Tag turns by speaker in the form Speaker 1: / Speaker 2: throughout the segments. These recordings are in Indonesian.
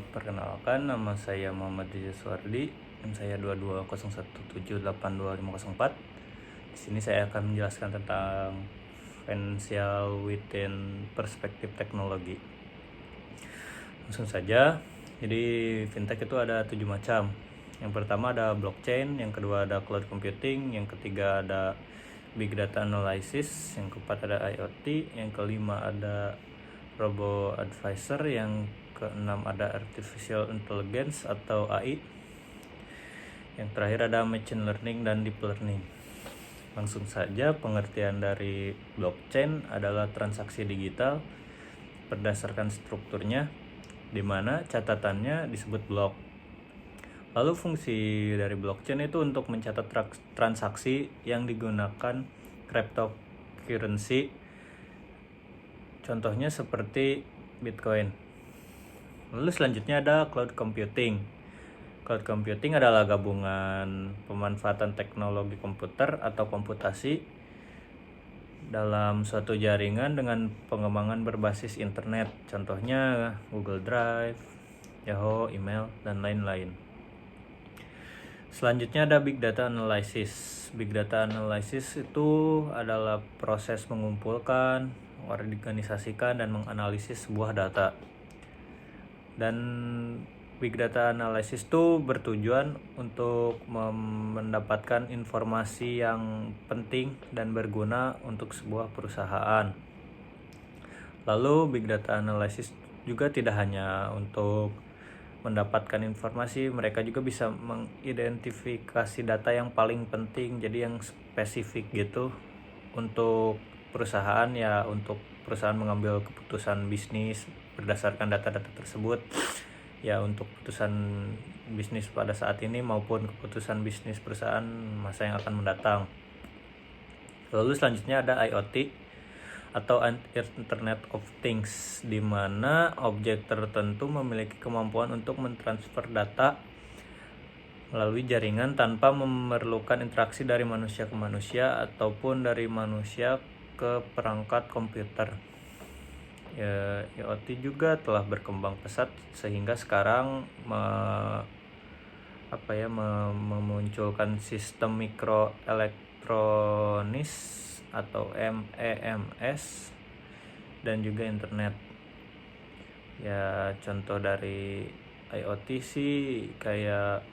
Speaker 1: Perkenalkan, nama saya Muhammad Rizal Suardi, NIM saya 2201782504. Di sini saya akan menjelaskan tentang financial within perspektif teknologi. Langsung saja. Jadi fintech itu ada 7 macam. Yang pertama ada blockchain, yang kedua ada cloud computing, yang ketiga ada big data analysis, yang keempat ada IoT, yang kelima ada robo advisor, yang keenam ada artificial intelligence atau AI, yang terakhir ada machine learning dan deep learning. Langsung saja, pengertian dari blockchain adalah transaksi digital berdasarkan strukturnya, di mana catatannya disebut blok. Lalu fungsi dari blockchain itu untuk mencatat transaksi yang digunakan cryptocurrency, contohnya seperti Bitcoin. Lalu selanjutnya ada cloud computing. Cloud computing adalah gabungan pemanfaatan teknologi komputer atau komputasi dalam suatu jaringan dengan pengembangan berbasis internet, contohnya Google Drive, Yahoo, email, dan lain-lain. Selanjutnya ada big data analysis. Big data analysis itu adalah proses mengumpulkan, mengorganisasikan, dan menganalisis sebuah data. Dan big data analysis itu bertujuan untuk mendapatkan informasi yang penting dan berguna untuk sebuah perusahaan. Lalu big data analysis juga tidak hanya untuk mendapatkan informasi, mereka juga bisa mengidentifikasi data yang paling penting, jadi yang spesifik gitu untuk perusahaan, ya untuk perusahaan mengambil keputusan bisnis berdasarkan data-data tersebut, ya untuk keputusan bisnis pada saat ini maupun keputusan bisnis perusahaan masa yang akan mendatang. Lalu selanjutnya ada IoT atau Internet of Things, di mana objek tertentu memiliki kemampuan untuk mentransfer data melalui jaringan tanpa memerlukan interaksi dari manusia ke manusia ataupun dari manusia ke perangkat komputer. Ya, IoT juga telah berkembang pesat sehingga sekarang memunculkan sistem mikroelektronis atau MEMS dan juga internet. Ya, contoh dari IoT sih kayak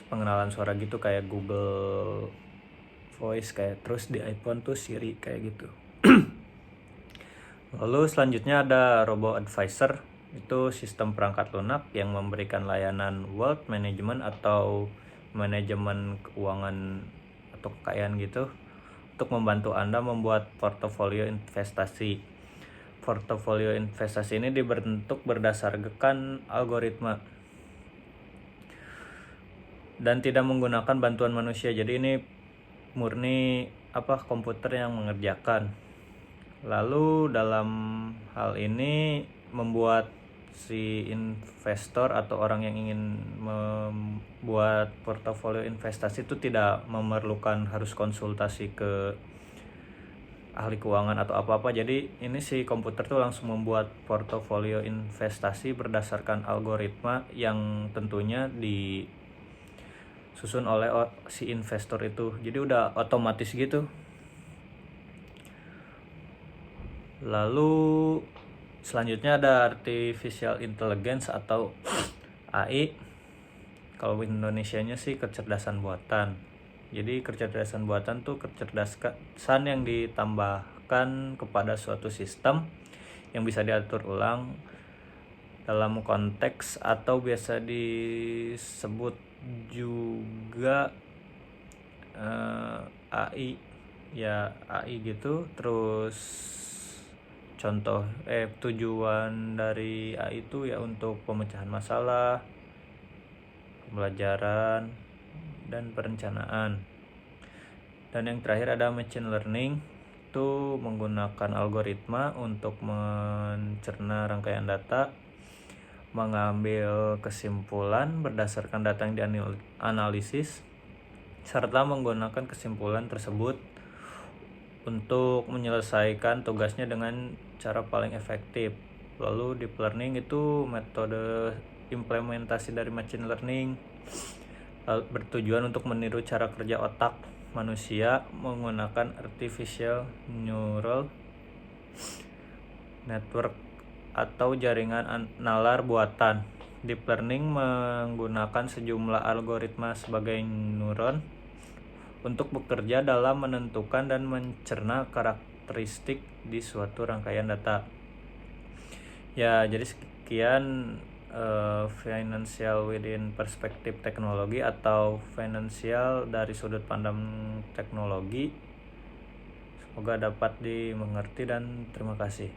Speaker 1: pengenalan suara gitu, kayak Google Voice, kayak terus di iPhone tuh Siri kayak gitu. Lalu selanjutnya ada robo advisor. Itu sistem perangkat lunak yang memberikan layanan wealth management atau manajemen keuangan atau kekayaan gitu, untuk membantu Anda membuat portofolio investasi. Portofolio investasi ini dibentuk berdasarkan algoritma dan tidak menggunakan bantuan manusia. Jadi ini murni komputer yang mengerjakan. Lalu dalam hal ini membuat si investor atau orang yang ingin membuat portofolio investasi itu tidak memerlukan harus konsultasi ke ahli keuangan atau apa-apa. Jadi ini si komputer tuh langsung membuat portofolio investasi berdasarkan algoritma yang tentunya disusun oleh si investor itu. Jadi udah otomatis gitu. Lalu selanjutnya ada artificial intelligence atau AI. Kalau Indonesianya sih kecerdasan buatan. Jadi kecerdasan buatan tuh kecerdasan yang ditambahkan kepada suatu sistem yang bisa diatur ulang dalam konteks atau biasa disebut juga AI, ya AI gitu. Terus contoh tujuan dari AI itu ya untuk pemecahan masalah, pembelajaran, dan perencanaan. Dan yang terakhir ada machine learning, itu menggunakan algoritma untuk mencerna rangkaian data, mengambil kesimpulan berdasarkan data yang dianalisis, serta menggunakan kesimpulan tersebut untuk menyelesaikan tugasnya dengan cara paling efektif. Lalu deep learning itu metode implementasi dari machine learning, bertujuan untuk meniru cara kerja otak manusia menggunakan artificial neural network atau jaringan nalar buatan. Deep learning menggunakan sejumlah algoritma sebagai neuron untuk bekerja dalam menentukan dan mencerna karakteristik di suatu rangkaian data. Ya, jadi sekian financial within perspektif teknologi atau financial dari sudut pandang teknologi. Semoga dapat dimengerti dan terima kasih.